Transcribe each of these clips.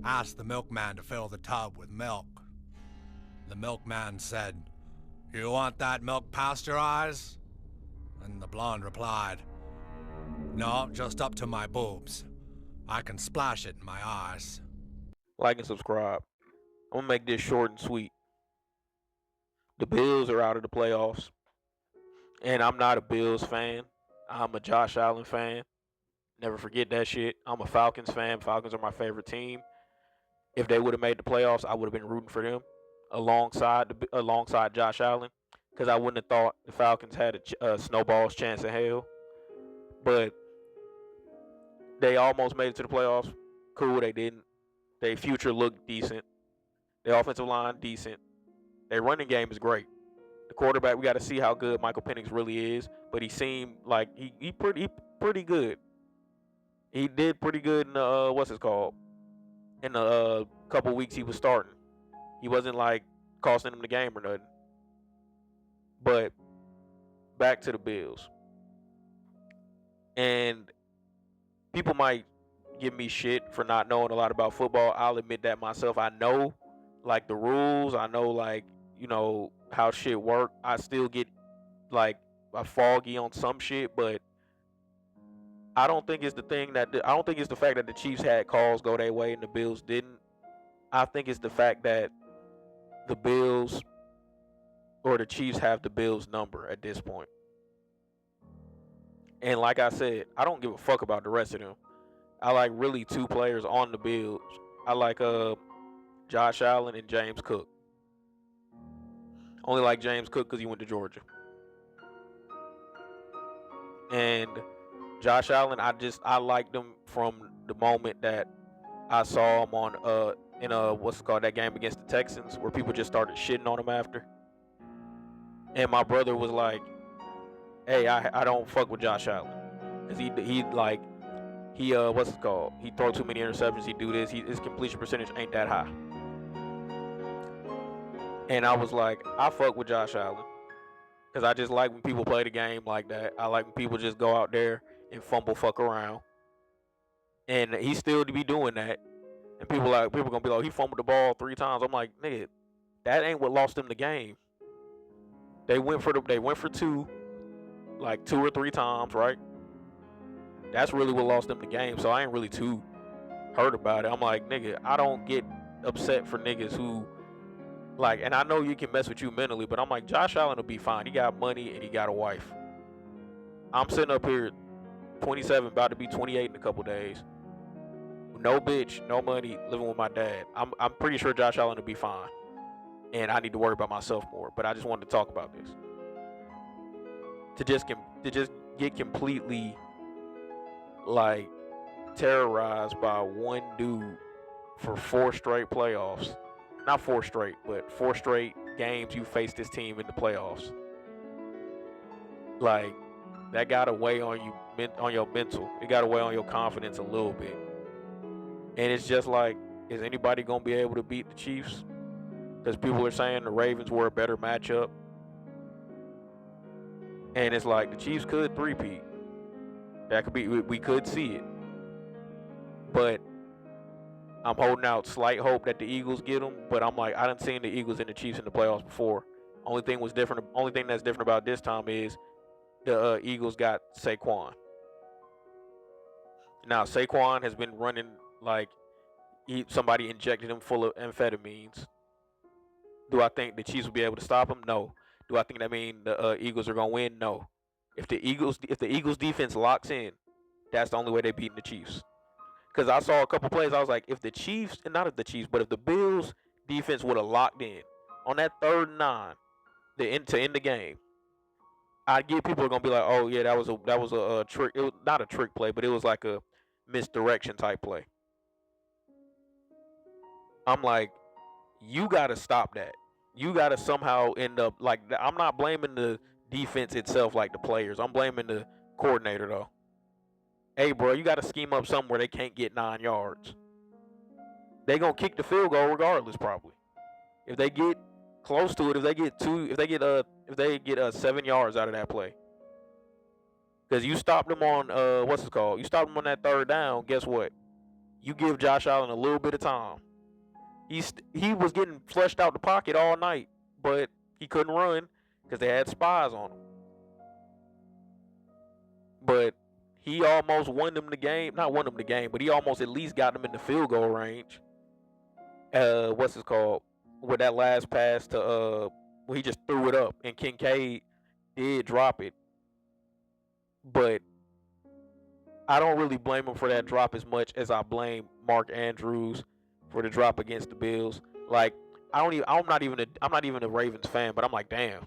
asked the milkman to fill the tub with milk. The milkman said, "You want that milk pasteurized?" And the blonde replied, "No, just up to my boobs. I can splash it in my eyes." Like and subscribe. I'm gonna make this short and sweet. The Bills are out of the playoffs, and I'm not a Bills fan. I'm a Josh Allen fan. Never forget that shit. I'm a Falcons fan. Falcons are my favorite team. If they would have made the playoffs, I would have been rooting for them alongside Josh Allen, because I wouldn't have thought the Falcons had a snowball's chance in hell. But they almost made it to the playoffs. Cool, they didn't. Their future looked decent. Their offensive line decent. Their running game is great. The quarterback, we got to see how good Michael Penix really is, but he seemed like he pretty good. He did pretty good in the what's it called, in the couple weeks he was starting. He wasn't like costing him the game or nothing. But back to the Bills, and people might give me shit for not knowing a lot about football. I'll admit that myself. I know like the rules. I know like how shit work. I still get like foggy on some shit, but I don't think it's the thing that I don't think it's the fact that the Chiefs had calls go their way and the Bills didn't. I think it's the fact that the Bills or the Chiefs have the Bills number at this point. And like I said, I don't give a fuck about the rest of them. I like really two players on the Bills. I like Josh Allen and James Cook. Only like James Cook because he went to Georgia. And Josh Allen, I liked him from the moment that I saw him on in what's it called, that game against the Texans where people just started shitting on him after. And my brother was like, "Hey, I don't fuck with Josh Allen because he like he what's it called? He throw too many interceptions. He do this. His completion percentage ain't that high." And I was like, I fuck with Josh Allen because I just like when people play the game like that. I like when people just go out there and fumble fuck around. And he still to be doing that. And people gonna be like, he fumbled the ball 3 times. I'm like, nigga, that ain't what lost them the game. They went for two, like 2 or 3 times, right? That's really what lost them the game. So I ain't really too hurt about it. I'm like, nigga, I don't get upset for niggas who like, and I know you can mess with you mentally, but I'm like, Josh Allen will be fine. He got money and he got a wife. I'm sitting up here 27, about to be 28 in a couple days. No bitch, no money, living with my dad. I'm pretty sure Josh Allen will be fine. And I need to worry about myself more. But I just wanted to talk about this. To just get completely like terrorized by one dude for 4 straight playoffs. Not 4 straight, but 4 straight games you faced this team in the playoffs. Like that got to weigh on you, on your mental. It got to weigh on your confidence a little bit. And it's just like, is anybody gonna be able to beat the Chiefs? Because people are saying the Ravens were a better matchup, and it's like the Chiefs could three-peat. That could be, we could see it, but I'm holding out slight hope that the Eagles get them. But I'm like, I done seen the Eagles and the Chiefs in the playoffs before. Only thing that's different about this time is the Eagles got Saquon. Now Saquon has been running like somebody injected him full of amphetamines. Do I think the Chiefs will be able to stop him? No. Do I think that mean the Eagles are gonna win? No. If the Eagles defense locks in, that's the only way they beating the Chiefs. Because I saw a couple plays, I was like, if the Chiefs, and not if the Chiefs, but if the Bills defense would have locked in on that 3rd and 9, to end the game, I get people are gonna be like, oh yeah, that was a trick. It was not a trick play, but it was like a misdirection type play. I'm like, you got to stop that. You got to somehow end up like, I'm not blaming the defense itself like the players. I'm blaming the coordinator though. Hey, bro, you got to scheme up somewhere they can't get 9 yards. They gonna kick the field goal regardless, probably. If they get close to it, if they get 7 yards out of that play, because you stopped them on what's it called? You stopped them on that 3rd down. Guess what? You give Josh Allen a little bit of time. He was getting flushed out the pocket all night, but he couldn't run because they had spies on him. But he almost won them the game. Not won them the game, but he almost at least got them in the field goal range. What's it called? With that last pass to when he just threw it up, and Kincaid did drop it. But I don't really blame him for that drop as much as I blame Mark Andrews for the drop against the Bills. Like I'm not even a Ravens fan, but I'm like, damn,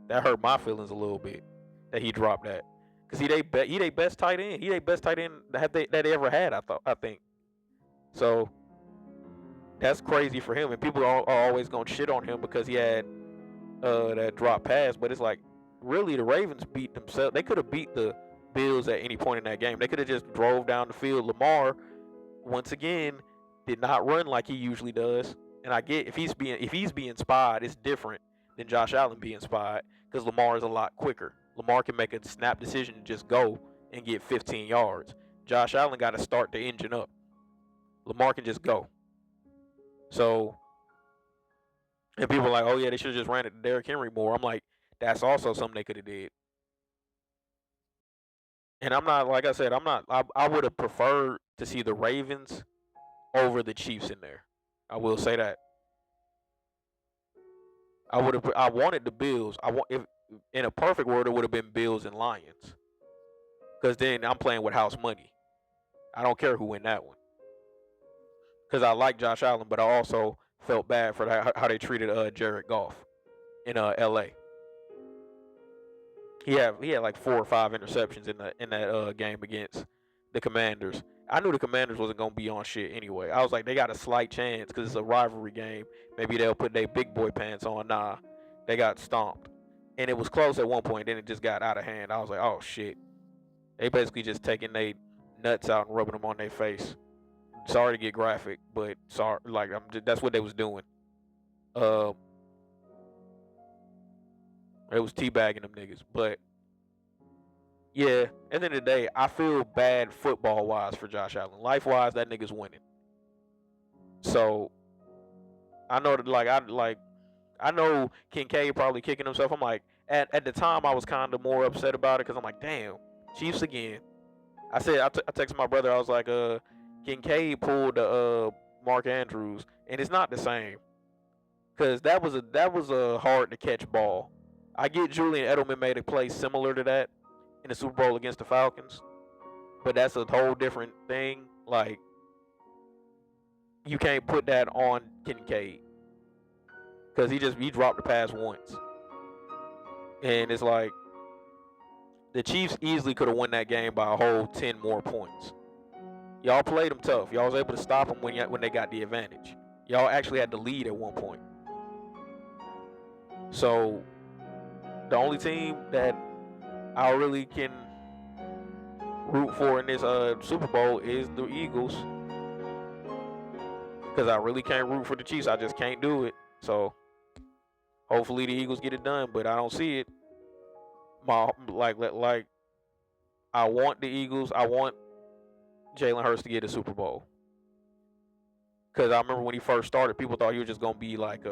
that hurt my feelings a little bit that he dropped that. Cause he they best tight end. He they best tight end that they ever had. I think. So that's crazy for him, and people are always gonna shit on him because he had that drop pass. But it's like, really, the Ravens beat themselves. They could have beat the Bills at any point in that game. They could have just drove down the field. Lamar, once again, did not run like he usually does. And I get if he's being spied, it's different than Josh Allen being spied because Lamar is a lot quicker. Lamar can make a snap decision to just go and get 15 yards. Josh Allen got to start the engine up. Lamar can just go. So, and people are like, oh yeah, they should have just ran it to Derrick Henry more. I'm like, that's also something they could have did. And I'm not, like I said, I would have preferred to see the Ravens over the Chiefs in there. I will say that. I wanted the Bills. If in a perfect world, it would have been Bills and Lions. Because then I'm playing with house money. I don't care who win that one. Because I like Josh Allen, but I also felt bad for how they treated Jared Goff in L.A. He had like 4 or 5 interceptions in that game against the Commanders. I knew the Commanders wasn't gonna be on shit anyway. I was like, they got a slight chance because it's a rivalry game. Maybe they'll put their big boy pants on. Nah, they got stomped, and it was close at one point. Then it just got out of hand. I was like, oh shit. They basically just taking their nuts out and rubbing them on their face. Sorry to get graphic, but sorry, like that's what they was doing. It was teabagging them niggas, but yeah. At the end of the day, I feel bad football wise for Josh Allen. Life wise, that nigga's winning. So I know that I know Kincaid probably kicking himself. I'm like, at the time I was kind of more upset about it because I'm like, damn, Chiefs again. I said I texted my brother. I was like, Kincaid pulled Mark Andrews, and it's not the same because that was a hard to catch ball. I get Julian Edelman made a play similar to that in the Super Bowl against the Falcons, but that's a whole different thing. Like, you can't put that on Kincaid because he dropped the pass once, and it's like the Chiefs easily could have won that game by a whole 10 more points. Y'all played them tough. Y'all was able to stop them when they got the advantage. Y'all actually had the lead at one point. So the only team that I really can root for in this Super Bowl is the Eagles, because I really can't root for the Chiefs. I just can't do it. So hopefully the Eagles get it done, but I don't see it. I want the Eagles. I want Jalen Hurts to get a Super Bowl, because I remember when he first started, people thought he was just gonna be like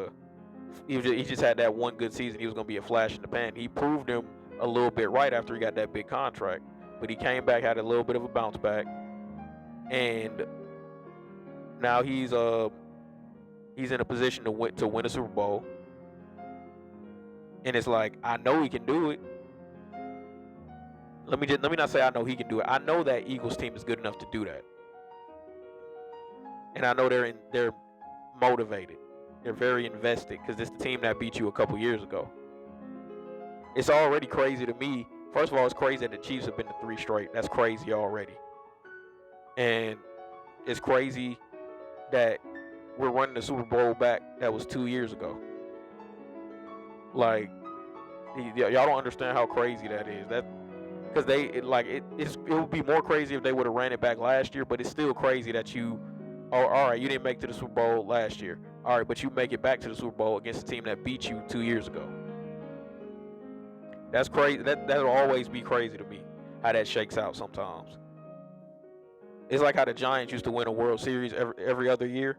he just had that one good season. He was gonna be a flash in the pan. He proved him a little bit right after he got that big contract, but he came back, had a little bit of a bounce back, and now he's in a position to win a Super Bowl. And it's like, I know he can do it. Let me not say I know he can do it. I know that Eagles team is good enough to do that, and I know they're motivated. They're very invested because it's the team that beat you a couple years ago. It's already crazy to me. First of all, it's crazy that the Chiefs have been to 3 straight. That's crazy already. And it's crazy that we're running the Super Bowl back that was 2 years ago. Like, y'all don't understand how crazy that is. That because it would be more crazy if they would have ran it back last year, but it's still crazy that all right, you didn't make it to the Super Bowl last year. All right, but you make it back to the Super Bowl against a team that beat you 2 years ago. That's crazy. That'll always be crazy to me, how that shakes out sometimes. It's like how the Giants used to win a World Series every other year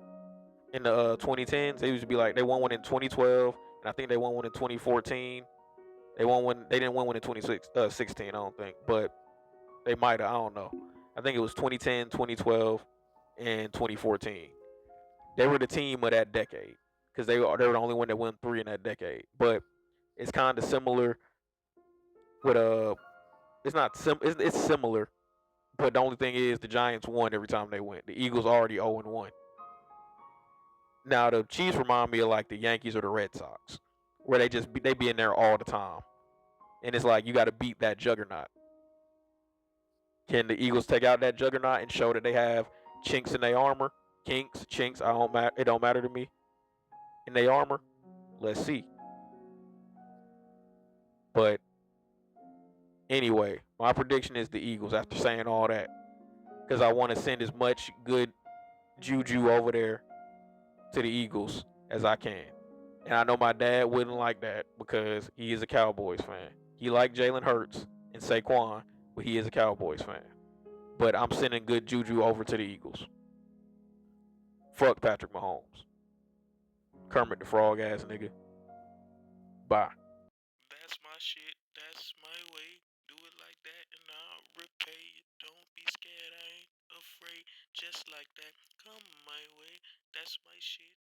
in the 2010s. They used to be like they won one in 2012, and I think they won one in 2014. They won one. They didn't win one in 2016. I don't think, but they might have. I don't know. I think it was 2010, 2012, and 2014. They were the team of that decade because they were the only one that won 3 in that decade. But it's kind of similar with it's not it's similar, but the only thing is the Giants won every time they went. The Eagles already 0-1. Now the Chiefs remind me of like the Yankees or the Red Sox, where they be in there all the time, and it's like you got to beat that juggernaut. Can the Eagles take out that juggernaut and show that they have chinks in their armor? Chinks. I don't matter. It don't matter to me. In their armor, let's see. But anyway, my prediction is the Eagles. After saying all that, because I want to send as much good juju over there to the Eagles as I can. And I know my dad wouldn't like that because he is a Cowboys fan. He liked Jalen Hurts and Saquon, but he is a Cowboys fan. But I'm sending good juju over to the Eagles. Fuck Patrick Mahomes. Kermit the Frog ass nigga. Bye. That's my shit. That's my way. Do it like that and I'll repay you. Don't be scared. I ain't afraid. Just like that. Come my way. That's my shit.